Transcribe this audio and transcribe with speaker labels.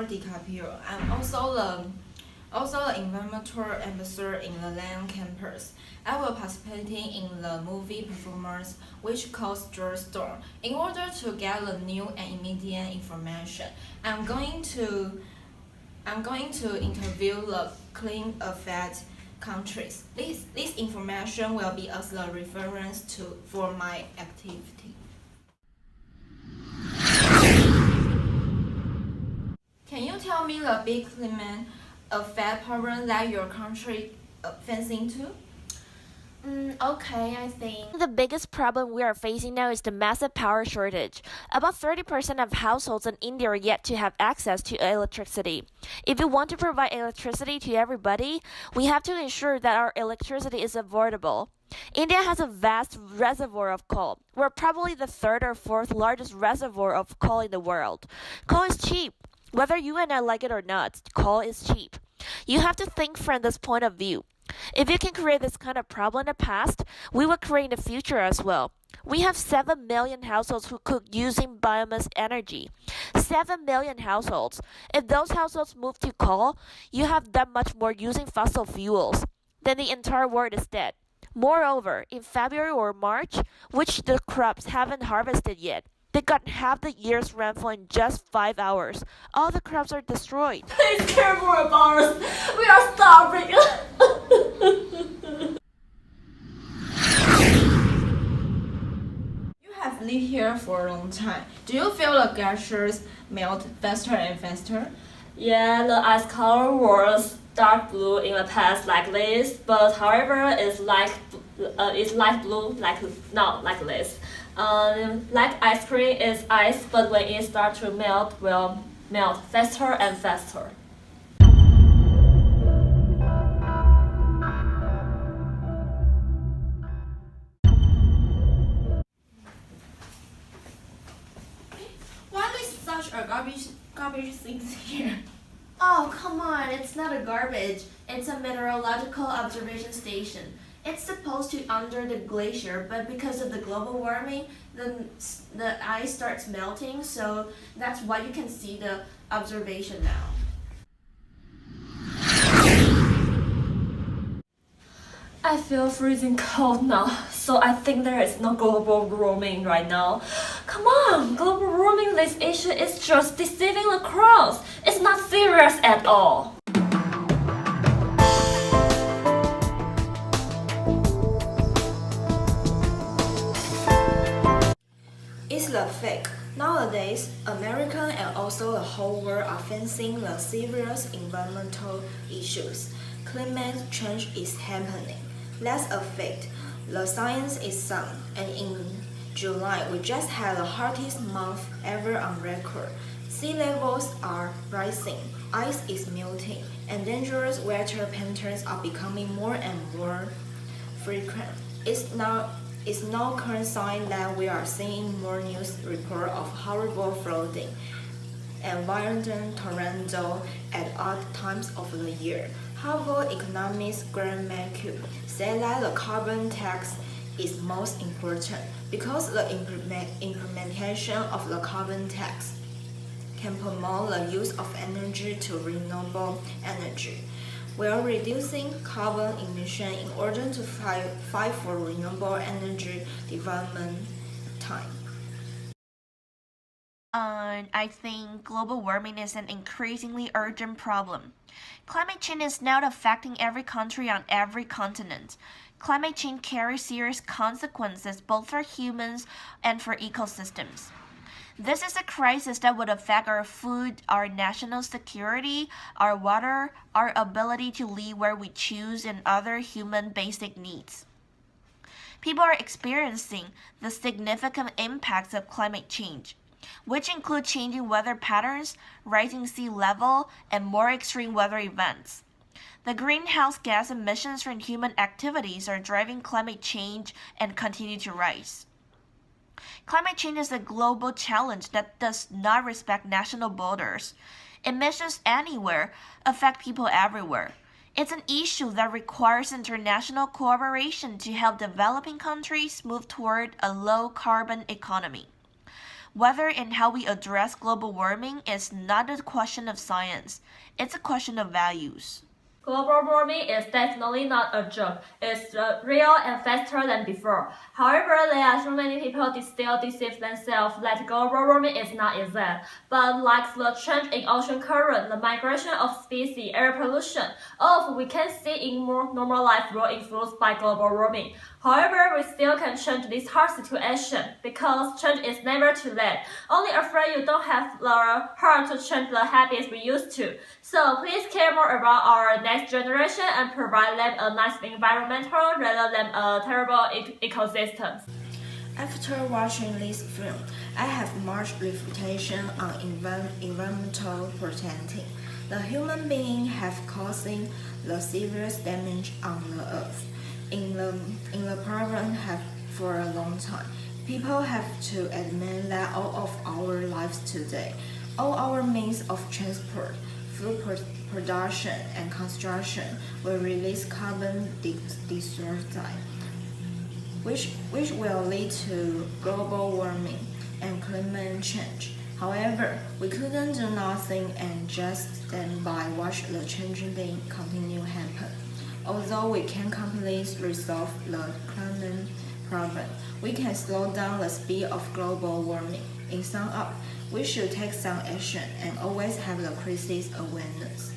Speaker 1: DiCaprio. I'm also the environmental ambassador in the Land campus. I will participate in the movie performance, which calls Draw Storm. In order to get the new and immediate information, I'm going to interview the clean affect countries. This information will be as a reference for my activity. Can you tell me the big climate affect problem that your country facing to?
Speaker 2: Okay, I think the biggest problem we are facing now is the massive power shortage. About 30% of households in India are yet to have access to electricity. If we want to provide electricity to everybody, we have to ensure that our electricity is affordable. India has a vast reservoir of coal. We're probably the third or fourth largest reservoir of coal in the world. Coal is cheap. Whether you and I like it or not, coal is cheap. You have to think from this point of view. If you can create this kind of problem in the past, we will create in the future as well. We have 7 million households who cook using biomass energy. 7 million households. If those households move to coal, you have that much more using fossil fuels. Then the entire world is dead. Moreover, in February or March, which the crops haven't harvested yet, they got half the year's rainfall in just 5 hours. All the crops are destroyed.
Speaker 3: Please care more about us. We are starving.
Speaker 1: You have lived here for a long time. Do you feel the glaciers melt faster and faster?
Speaker 3: Yeah, the ice color was dark blue in the past like this, but however, it's light blue not like this. Like ice cream is ice, but when it starts to melt, will melt faster and faster.
Speaker 1: Why is such a garbage things here?
Speaker 2: Oh, come on, it's not a garbage. It's a meteorological observation station. It's supposed to under the glacier, but because of the global warming, the ice starts melting, so that's why you can see the observation now.
Speaker 3: I feel freezing cold now, so I think there is no global warming right now. Come on, global warming, this issue is just deceiving the crowds. It's not serious at all.
Speaker 1: It's the fake. Nowadays, America and also the whole world are facing the serious environmental issues. Climate change is happening. That's a fact. The science is sound, and in July we just had the hottest month ever on record. Sea levels are rising, ice is melting, and dangerous weather patterns are becoming more and more frequent. It's no current sign that we are seeing more news reports of horrible flooding and violent tornadoes at odd times of the year. Harvard economist Graham McHugh said that the carbon tax is most important because the implementation of the carbon tax can promote the use of energy to renewable energy, while reducing carbon emission in order to fight for renewable energy development time.
Speaker 2: I think global warming is an increasingly urgent problem. Climate change is now affecting every country on every continent. Climate change carries serious consequences both for humans and for ecosystems. This is a crisis that would affect our food, our national security, our water, our ability to live where we choose, and other human basic needs. People are experiencing the significant impacts of climate change, which include changing weather patterns, rising sea level, and more extreme weather events. The greenhouse gas emissions from human activities are driving climate change and continue to rise. Climate change is a global challenge that does not respect national borders. Emissions anywhere affect people everywhere. It's an issue that requires international cooperation to help developing countries move toward a low-carbon economy. Whether and how we address global warming is not a question of science, it's a question of values.
Speaker 3: Global warming is definitely not a joke. It's real and faster than before. However, there are so many people still deceive themselves that global warming is not exact. But like the change in ocean current, the migration of species, air pollution, all of we can see in more normal life were influenced by global warming. However, we still can change this hard situation because change is never too late. Only afraid you don't have the heart to change the habits we used to. So please care more about our next generation and provide them a nice environmental rather than a terrible ecosystem.
Speaker 1: After watching this film, I have much reflection on environmental protecting. The human beings have causing the serious damage on the earth. In the problem have for a long time. People have to admit that all of our lives today, all our means of transport, food production and construction will release carbon dioxide, which will lead to global warming and climate change. However, we couldn't do nothing and just stand by watch the changing thing continue happen. Although we can completely resolve the climate problem, we can slow down the speed of global warming. In sum up, we should take some action and always have the crisis awareness.